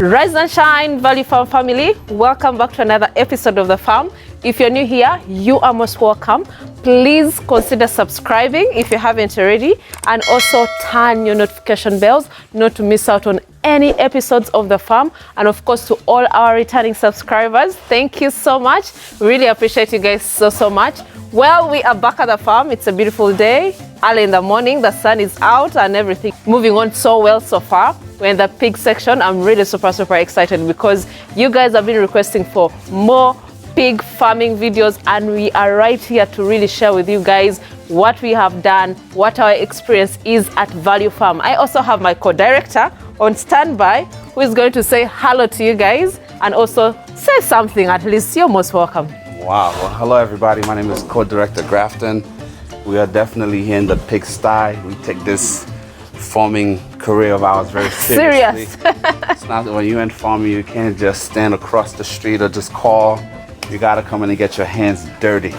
Rise and shine, Value Farm family. Welcome back to another episode of The Farm. If you're new here, you are most welcome. Please consider subscribing if you haven't already, and also turn your notification bells not to miss out on any episodes of The Farm. And of course, to all our returning subscribers, thank you so much. Really appreciate you guys so much. Well, we are back at the farm. It's a beautiful day. Early in the morning, the sun is out and everything moving on so well so far. We're in the pig section. I'm really super excited because you guys have been requesting for more pig farming videos, and we are right here to really share with you guys what we have done, what our experience is at Value Farm. I also have my co-director on standby who is going to say hello to you guys and also say something. At least you're most welcome. Wow. Well, hello everybody. My name is co-director Grafton. We are definitely here in the pigsty. We take this farming career of ours very seriously. It's not when you're in farming, you can't just stand across the street or just call. You gotta come in and get your hands dirty.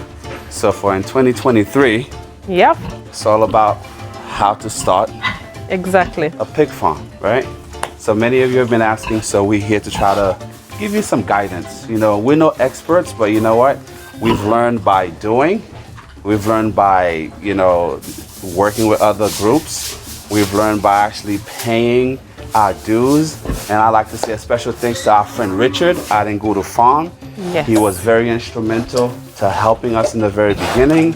So for in 2023, yep, it's all about how to start exactly a pig farm, right? So many of you have been asking, so we're here to try to give you some guidance. You know, we're no experts, but you know what? We've learned by doing. We've learned by, you know, working with other groups. We've learned by actually paying our dues. And I like to say a special thanks to our friend Richard at Ngudu Farm. Yes. He was very instrumental to helping us in the very beginning.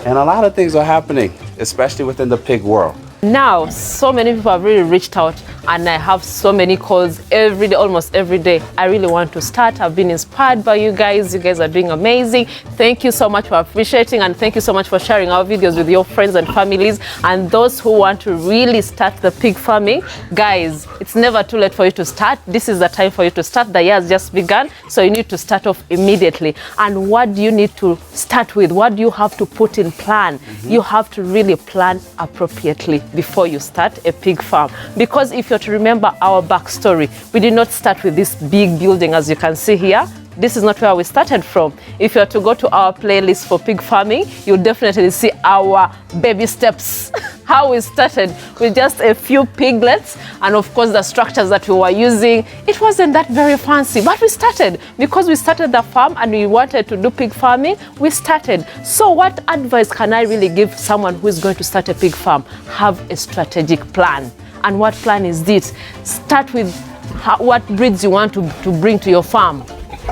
And a lot of things are happening, especially within the pig world. Now, so many people have really reached out, and I have so many calls every day, almost every day. I really want to start. I've been inspired by you guys. You guys are doing amazing. Thank you so much for appreciating, and thank you so much for sharing our videos with your friends and families. And those who want to really start the pig farming, guys, it's never too late for you to start. This is the time for you to start. The year has just begun, so you need to start off immediately. And what do you need to start with? What do you have to put in plan? You have to really plan appropriately before you start a pig farm. Because if you're to remember our backstory, we did not start with this big building as you can see here. This is not where we started from. If you're to go to our playlist for pig farming, you'll definitely see our baby steps, how we started with just a few piglets, and of course the structures that we were using. It wasn't that very fancy, but we started because we started the farm and we wanted to do pig farming. We started. So what advice can I really give someone who is going to start a pig farm? Have a strategic plan. And what plan is this? Start with what breeds you want to bring to your farm,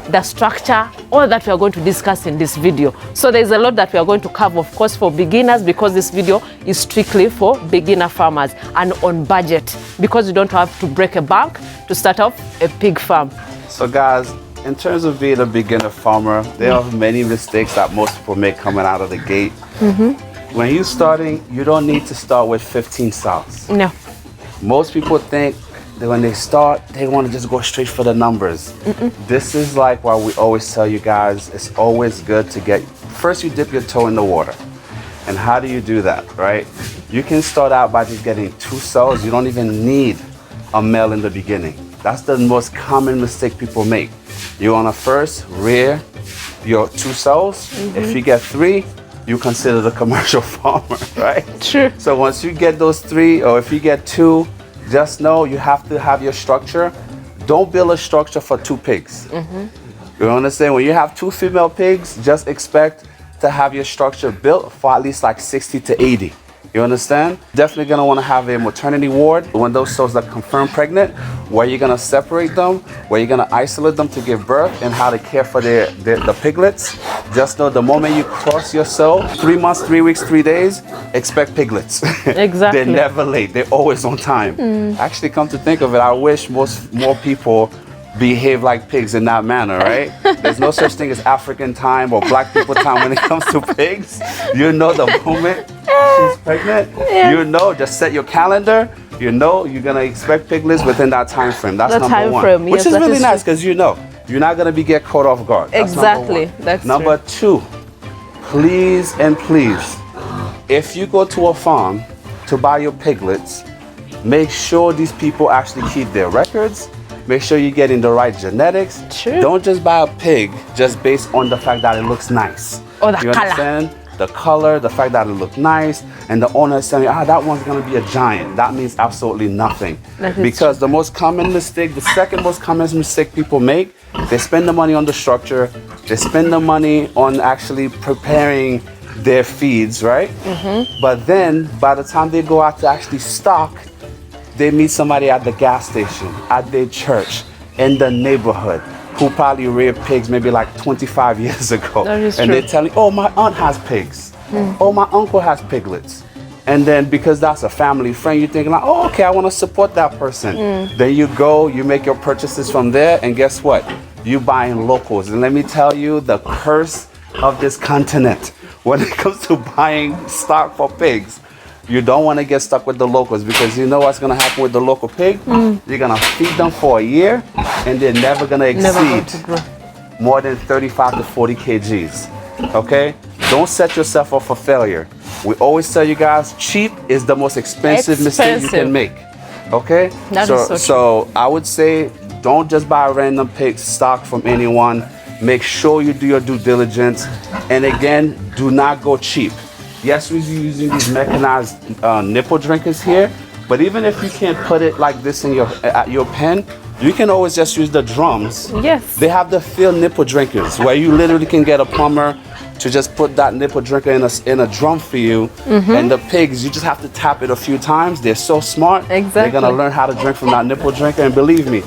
the structure, all that we are going to discuss in this video. So there's a lot that we are going to cover, of course, for beginners, because this video is strictly for beginner farmers, and on budget, because you don't have to break a bank to start off a pig farm. So guys, in terms of being a beginner farmer, there are many mistakes that most people make coming out of the gate. When you're starting, you don't need to start with 15 sows. No. Most people think that when they start, they want to just go straight for the numbers. This is like why we always tell you guys, it's always good to get, first you dip your toe in the water. And how do you do that, right? You can start out by just getting 2 sows. You don't even need a male in the beginning. That's the most common mistake people make. You want to first rear your 2 sows. If you get 3, you consider the commercial farmer, right? True. So once you get those 3, or if you get 2, just know you have to have your structure. Don't build a structure for 2 pigs. You understand? When you have 2 female pigs, just expect to have your structure built for at least like 60 to 80. You understand? Definitely gonna wanna have a maternity ward when those sows are confirmed pregnant, where you're gonna separate them, where you're gonna isolate them to give birth, and how to care for the piglets. Just know the moment you cross your sow, 3 months, 3 weeks, 3 days, expect piglets. Exactly. They're never late. They're always on time. Actually, come to think of it, I wish more people behave like pigs in that manner, right? There's no such thing as African time or black people time when it comes to pigs. You know the moment she's pregnant, you know, just set your calendar. You know you're gonna expect piglets within that time frame. That's number time 1. frame, Which yes, is really nice, because you know you're not gonna get caught off guard. That's Exactly. Number 1. That's number 2, please and please, if you go to a farm to buy your piglets, make sure these people actually keep their records. Make sure you're getting the right genetics. True. Don't just buy a pig just based on the fact that it looks nice. Or the you color. understand? the color, the fact that it looked nice, and the owner is saying, that one's gonna be a giant. That means absolutely nothing. Because the most common mistake, the second most common mistake people make, they spend the money on the structure, they spend the money on actually preparing their feeds, right? But then by the time they go out to actually stock, they meet somebody at the gas station, at their church, in the neighborhood, who probably reared pigs maybe like 25 years ago. That is and true. they're telling, oh, my aunt has pigs. Oh, my uncle has piglets. And then because that's a family friend, you're thinking like, oh, okay, I want to support that person. Then you go, you make your purchases from there, and guess what? You buying locals. And let me tell you, the curse of this continent when it comes to buying stock for pigs, you don't want to get stuck with the locals, because you know what's going to happen with the local pig? You're going to feed them for a year and they're never going to exceed more than 35 to 40 kgs. Okay? Don't set yourself up for failure. We always tell you guys, cheap is the most expensive mistake you can make. Okay? That is so true. So I would say, don't just buy random pig stock from anyone. Make sure you do your due diligence. And again, do not go cheap. Yes, we're using these mechanized nipple drinkers here, but even if you can't put it like this in your pen, you can always just use the drums. Yes. They have the field nipple drinkers where you literally can get a plumber to just put that nipple drinker in a drum for you. And the pigs, you just have to tap it a few times. They're so smart. Exactly. They're gonna learn how to drink from that nipple drinker. And believe me,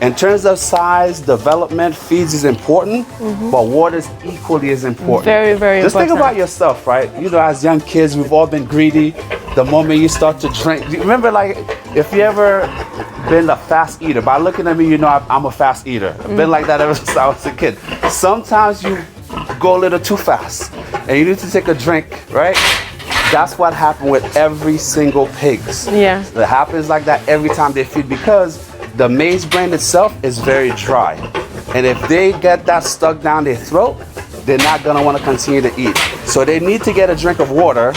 in terms of size, development, feeds is important, but water is equally as important. Very, very Just important. think about yourself, right? You know, as young kids, we've all been greedy. The moment you start to drink, do you remember, like, if you ever been a fast eater, by looking at me, you know I'm a fast eater. I've been like that ever since I was a kid. Sometimes you go a little too fast and you need to take a drink, right? That's what happened with every single pigs. Yeah. It happens like that every time they feed, because the maize bran itself is very dry. And if they get that stuck down their throat, they're not gonna wanna continue to eat. So they need to get a drink of water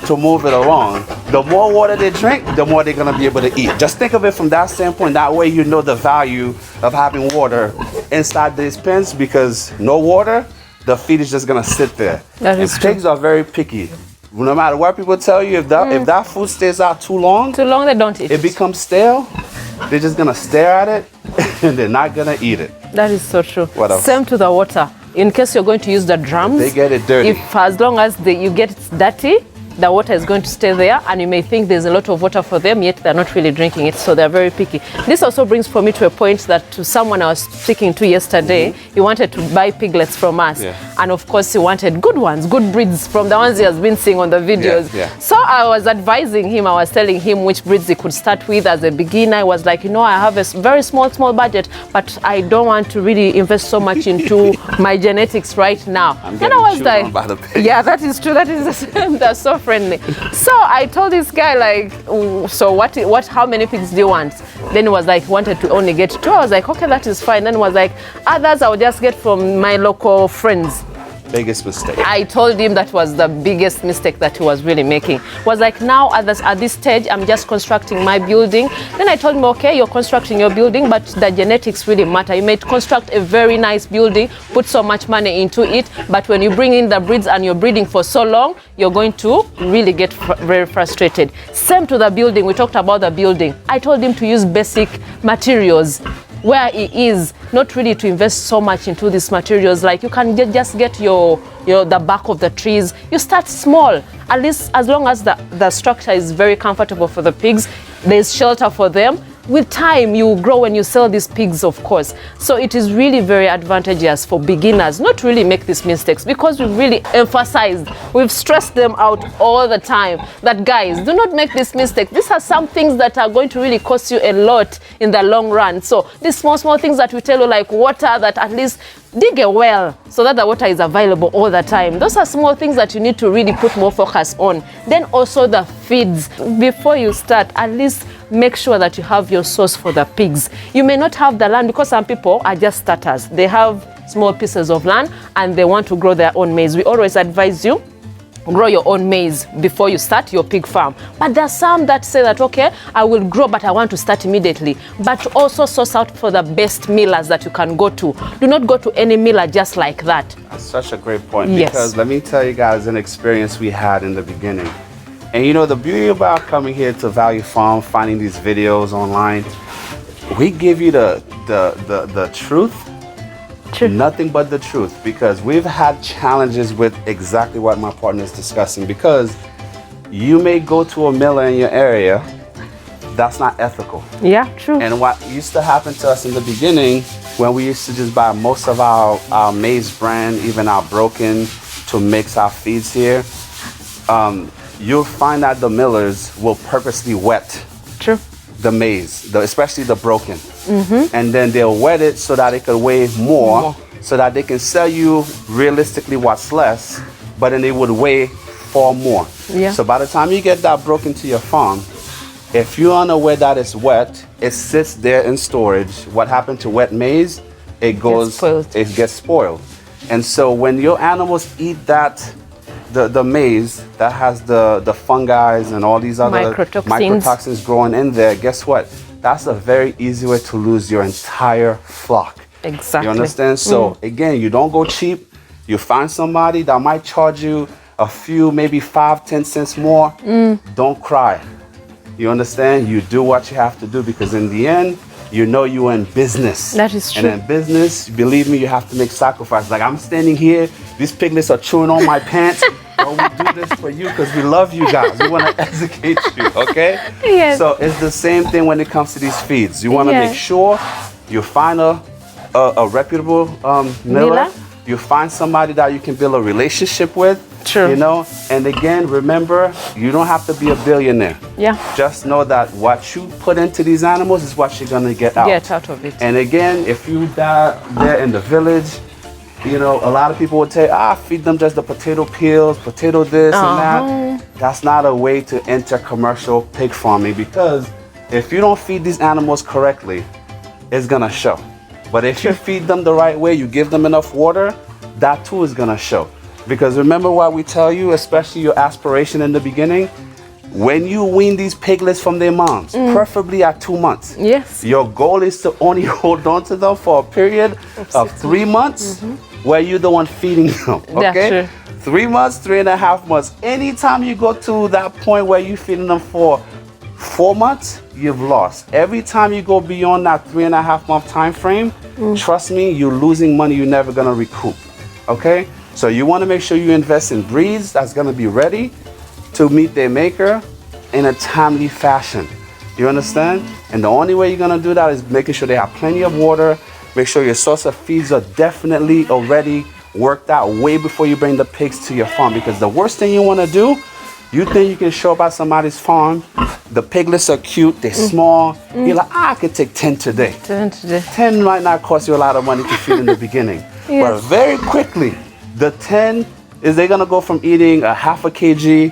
to move it along. The more water they drink, the more they're gonna be able to eat. Just think of it from that standpoint. That way you know the value of having water inside these pens, because no water, the feed is just gonna sit there. That is and pigs are very picky. No matter what people tell you, if that food stays out too long, Too long they don't eat it becomes stale. They're just gonna stare at it and they're not gonna eat it. That is so true. What else? Same to the water. In case you're going to use the drums, They get it dirty. if as long as you get it dirty, the water is going to stay there, and you may think there's a lot of water for them, yet they're not really drinking it, so they're very picky. This also brings for me to a point that to someone I was speaking to yesterday, he wanted to buy piglets from us. Yeah. And of course he wanted good ones, good breeds from the ones he has been seeing on the videos. Yeah. So I was advising him, I was telling him which breeds he could start with as a beginner. I was like, I have a very small budget, but I don't want to really invest so much into my genetics right now. I'm And getting I was chewed like, on by the pig. yeah, that is true. That is that's so friendly. So I told this guy, like, so what how many pigs do you want? Then he was like, he wanted to only get 2. I was like, okay, that is fine. Then he was like, others I'll just get from my local friends. Biggest mistake. I told him that was the biggest mistake that he was really making. Was like, now at this stage, I'm just constructing my building. Then I told him, okay, you're constructing your building, but the genetics really matter. You may construct a very nice building, put so much money into it, but when you bring in the breeds and you're breeding for so long, you're going to really get very frustrated. Same to the building. We talked about the building. I told him to use basic materials. Where he is, not really to invest so much into these materials. Like, you can just get the bark of the trees. You start small, at least as long as the structure is very comfortable for the pigs, there's shelter for them. With time, you grow when you sell these pigs, of course. So it is really very advantageous for beginners not to really make these mistakes, because we've really emphasized, we've stressed them out all the time that, guys, do not make this mistake. These are some things that are going to really cost you a lot in the long run. So these small things that we tell you, like water, that at least dig a well so that the water is available all the time. Those are small things that you need to really put more focus on. Then also the feeds. Before you start, at least make sure that you have your source for the pigs. You may not have the land, because some people are just starters. They have small pieces of land and they want to grow their own maize. We always advise you, grow your own maize before you start your pig farm. But there are some that say that, okay, I will grow, but I want to start immediately. But also source out for the best millers that you can go to. Do not go to any miller just like that. That's such a great point. Yes. Because let me tell you guys an experience we had in the beginning. And you know, the beauty about coming here to Value Farm, finding these videos online, we give you the truth. True. Nothing but the truth, because we've had challenges with exactly what my partner is discussing. Because you may go to a miller in your area, that's not ethical. Yeah, true. And what used to happen to us in the beginning, when we used to just buy most of our maize bran, even our broken, to mix our feeds here, you'll find that the millers will purposely wet True. the maize, especially the broken. And then they'll wet it so that it could weigh more, so that they can sell you realistically what's less, but then they would weigh far more. Yeah. So by the time you get that broken to your farm, if you're unaware that it's wet, it sits there in storage. What happened to wet maize? It gets spoiled. And so when your animals eat that, the maize that has the fungi and all these other microtoxins growing in there, guess what? That's a very easy way to lose your entire flock. Exactly. You understand? So again, you don't go cheap. You find somebody that might charge you a few, maybe 5-10 cents more. Don't cry. You understand? You do what you have to do, because in the end, you know you're in business. That is true. And in business, believe me, you have to make sacrifices. Like, I'm standing here, these piglets are chewing on my pants. But we do this for you because we love you guys. We want to educate you, okay? Yes. So it's the same thing when it comes to these feeds. You want to make sure you find a reputable miller. You find somebody that you can build a relationship with. True. You know, and again, remember, you don't have to be a billionaire. Yeah. Just know that what you put into these animals is what you're gonna get out. Get out of it. And again, if you there in the village, you know, a lot of people would say, feed them just the potato peels, potato this and that. That's not a way to enter commercial pig farming, because if you don't feed these animals correctly, it's gonna show. But if you feed them the right way, you give them enough water, that too is gonna show. Because remember what we tell you, especially your aspiration in the beginning, when you wean these piglets from their moms, preferably at 2 months. Yes. Your goal is to only hold on to them for a period of 3 months, where you're the one feeding them. Okay? That's true. 3 months, 3.5 months. Anytime you go to that point where you're feeding them for 4 months, you've lost. Every time you go beyond that 3.5 month time frame, trust me, you're losing money you're never gonna recoup. Okay? So you want to make sure you invest in breeds that's going to be ready to meet their maker in a timely fashion. You understand? And the only way you're going to do that is making sure they have plenty of water. Make sure your source of feeds are definitely already worked out way before you bring the pigs to your farm. Because the worst thing you want to do, you think you can show up at somebody's farm, the piglets are cute, they're small. You're like, I could take 10 today. 10 today. 10 might not cost you a lot of money to feed in the beginning. Yes. But very quickly, the 10 is they're gonna go from eating a half a kg,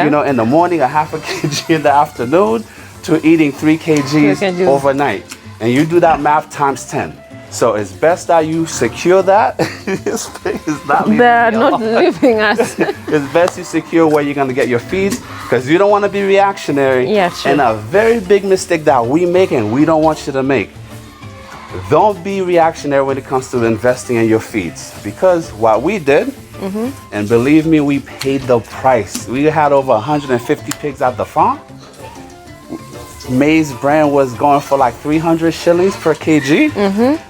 you know, in the morning, a half a kg in the afternoon, to eating 3 kgs overnight. And you do that math times 10. So it's best that you secure that. This pig is not leaving. They're not leaving us. It's best you secure where you're gonna get your feeds, because you don't want to be reactionary. Yeah, true. And a very big mistake that we make, and we don't want you to make. Don't be reactionary when it comes to investing in your feeds, because what we did, and believe me, we paid the price. We had over 150 pigs at the farm. Maize bran was going for like 300 shillings per kg.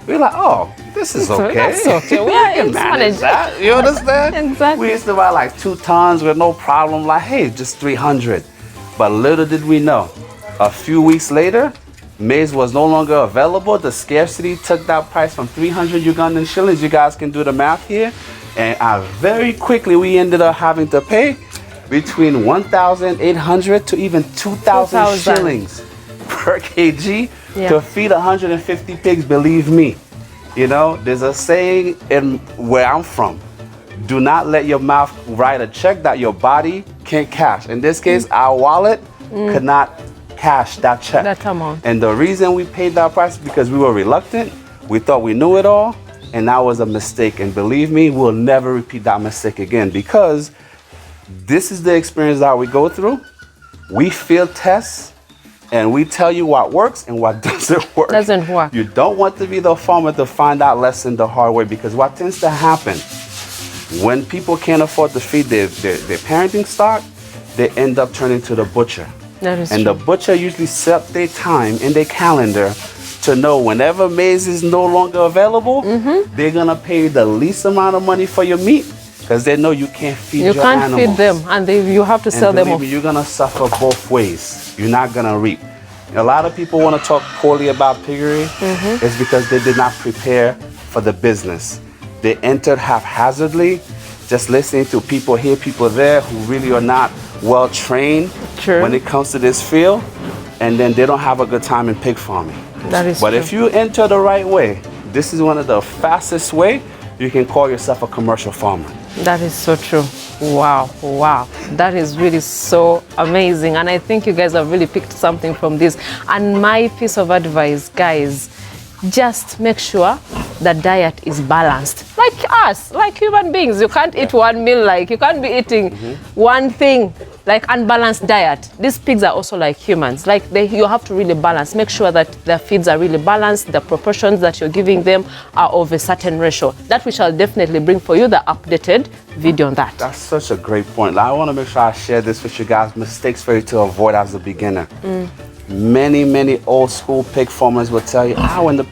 We were like, oh, this is okay. That's okay. We can manage that. You understand? Exactly. We used to buy like 2 tons with no problem. Like, hey, just 300. But little did we know, a few weeks later, maize was no longer available. The scarcity took that price from 300 Ugandan shillings. You guys can do the math here. And very quickly, we ended up having to pay between 1,800 to even 2,000 shillings per kg to feed 150 pigs. Believe me, you know, there's a saying in where I'm from: do not let your mouth write a check that your body can't cash. In this case, our wallet could not cash that check. That amount. And the reason we paid that price is because we were reluctant. We thought we knew it all, and that was a mistake. And believe me, we'll never repeat that mistake again, because This is the experience that we go through. We field tests and we tell you what works and what doesn't work. Doesn't work. You don't want to be the farmer to find that lesson the hard way, because what tends to happen when people can't afford to feed their parenting stock, they end up turning to the butcher. That is and true. the butcher usually set their time in their calendar to know whenever maize is no longer available, they're gonna pay you the least amount of money for your meat, because they know you can't feed your animals. You can't feed them, and you have to sell them off. You're gonna suffer both ways. You're not gonna reap. A lot of people want to talk poorly about piggery. It's because they did not prepare for the business. They entered haphazardly, just listening to people here, people there, who really are not well trained when it comes to this field, and then they don't have a good time in pig farming. That is But true. if you enter the right way, this is one of the fastest way you can call yourself a commercial farmer. That is so true. Wow, wow. That is really so amazing. And I think you guys have really picked something from this. And my piece of advice, guys, just make sure the diet is balanced. Like us, like human beings. You can't eat one meal, like you can't be eating one thing, like unbalanced diet. These pigs are also like humans. Like you have to really balance. Make sure that the feeds are really balanced. The proportions that you're giving them are of a certain ratio. That we shall definitely bring for you the updated video on that. That's such a great point. I want to make sure I share this with you guys. Mistakes for you to avoid as a beginner. Many old school pig farmers will tell you, when the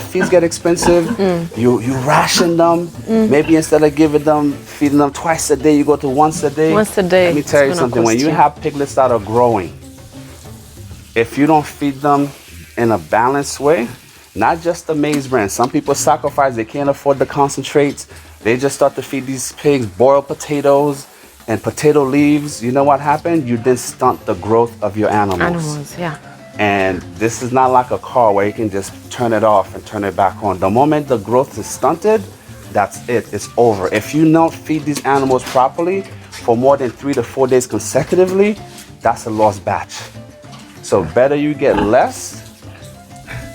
feeds get expensive, you ration them. Maybe instead of feeding them twice a day, you go to once a day. Once a day. Let me tell you something. When you have piglets that are growing, if you don't feed them in a balanced way, not just the maize bran. Some people sacrifice, they can't afford the concentrates. They just start to feed these pigs boiled potatoes and potato leaves. You know what happened? You then stunt the growth of your animals. And this is not like a car where you can just turn it off and turn it back on. The moment the growth is stunted, that's it. It's over. If you don't feed these animals properly for more than 3 to 4 days consecutively, that's a lost batch. So better you get less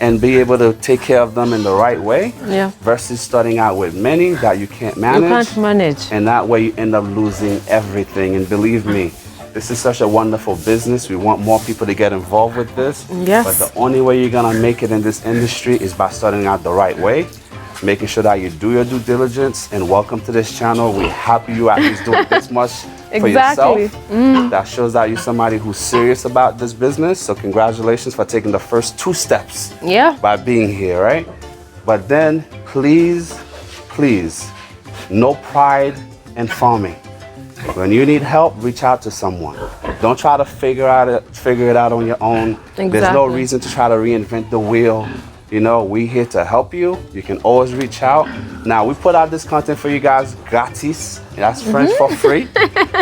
and be able to take care of them in the right way versus starting out with many that you can't manage. You can't manage. And that way you end up losing everything. And believe me, this is such a wonderful business. We want more people to get involved with this. Yes. But the only way you're gonna make it in this industry is by starting out the right way, making sure that you do your due diligence. And welcome to this channel. We're happy you at least doing this much for yourself. That shows that you're somebody who's serious about this business. So congratulations for taking the first 2 steps by being here, right? But then please, no pride in farming. When you need help, reach out to someone. Don't try to figure it out on your own. There's no reason to try to reinvent the wheel. You know, we're here to help you. You can always reach out. Now, we put out this content for you guys gratis. That's French for free.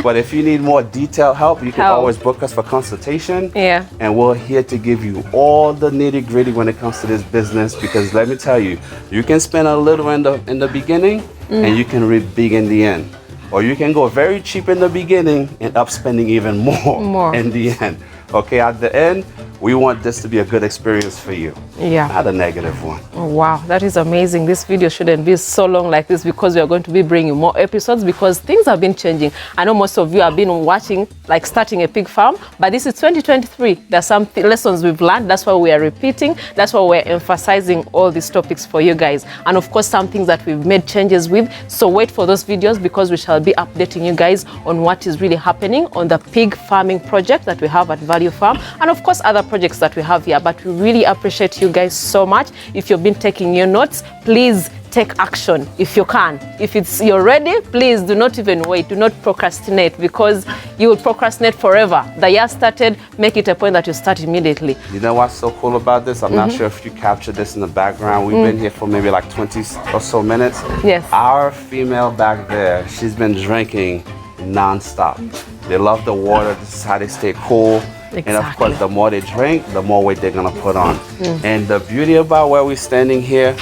But if you need more detailed help, you can always book us for consultation. And we're here to give you all the nitty-gritty when it comes to this business. Because let me tell you, you can spend a little in the beginning and you can reap big in the end. Or you can go very cheap in the beginning and up spending even more in the end. Okay, at the end, we want this to be a good experience for you. Not a negative one. Oh, wow, that is amazing. This video shouldn't be so long like this because we are going to be bringing more episodes because things have been changing. I know most of you have been watching, like starting a pig farm, but this is 2023. There's some lessons we've learned. That's why we are repeating. That's why we're emphasizing all these topics for you guys. And of course, some things that we've made changes with. So wait for those videos because we shall be updating you guys on what is really happening on the pig farming project that we have at Value Farm. And of course, other projects that we have here. But we really appreciate you guys so much. If you've been taking your notes, please take action if you can. If you're ready, please do not even wait. Do not procrastinate because you will procrastinate forever. The year started, make it a point that you start immediately. You know what's so cool about this? I'm not sure if you captured this in the background. We've been here for maybe like 20 or so minutes. Yes. Our female back there, she's been drinking non-stop. They love the water. This is how they stay cool. And of course, the more they drink, the more weight they're gonna put on. And the beauty about where we're standing here,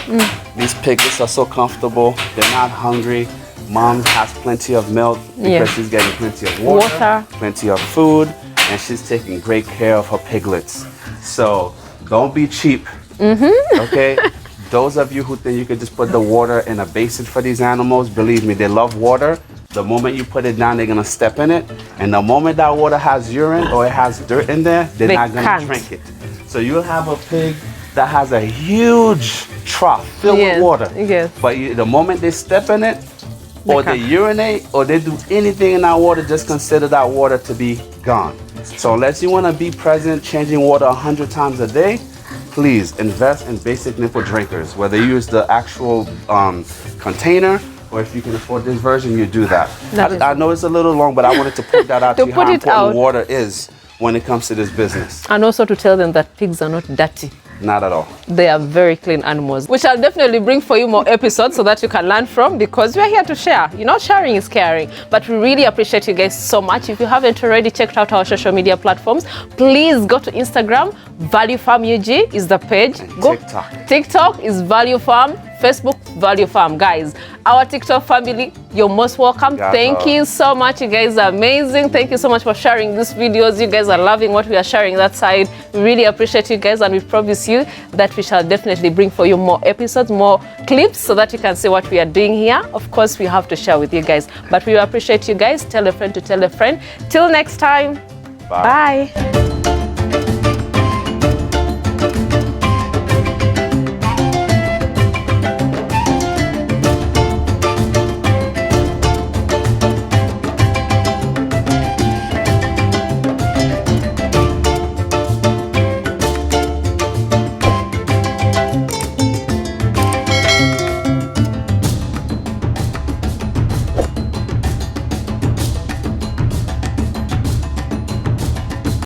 these piglets are so comfortable. They're not hungry. Mom has plenty of milk because she's getting plenty of water, plenty of food, and she's taking great care of her piglets. So don't be cheap, okay? Those of you who think you could just put the water in a basin for these animals, believe me, they love water. The moment you put it down, they're gonna step in it, and the moment that water has urine or it has dirt in there, they're They not gonna can't. drink it. So you'll have a pig that has a huge trough filled Yes, with water. yes. But the moment they step in it, or they can't. urinate, or they do anything in that water, just consider that water to be gone. So unless you wanna be present changing water 100 times a day, please invest in basic nipple drinkers. Whether you use the actual container, or if you can afford this version, you do that. I know it's a little long, but I wanted to point that out to you, how important water is when it comes to this business. And also to tell them that pigs are not dirty. Not at all. They are very clean animals. We shall definitely bring for you more episodes so that you can learn from, because we are here to share. You know, sharing is caring. But we really appreciate you guys so much. If you haven't already checked out our social media platforms, please go to Instagram. Value Farm UG is the page. Go. TikTok is Value Farm. Facebook, Value Farm. Guys, our TikTok family, you're most welcome. Thank you so much. You guys are amazing. Thank you so much for sharing these videos. You guys are loving what we are sharing that side. We really appreciate you guys, and we promise you that we shall definitely bring for you more episodes, more clips, so that you can see what we are doing here. Of course, we have to share with you guys, but we appreciate you guys. Tell a friend to tell a friend. Till next time. Bye. Bye.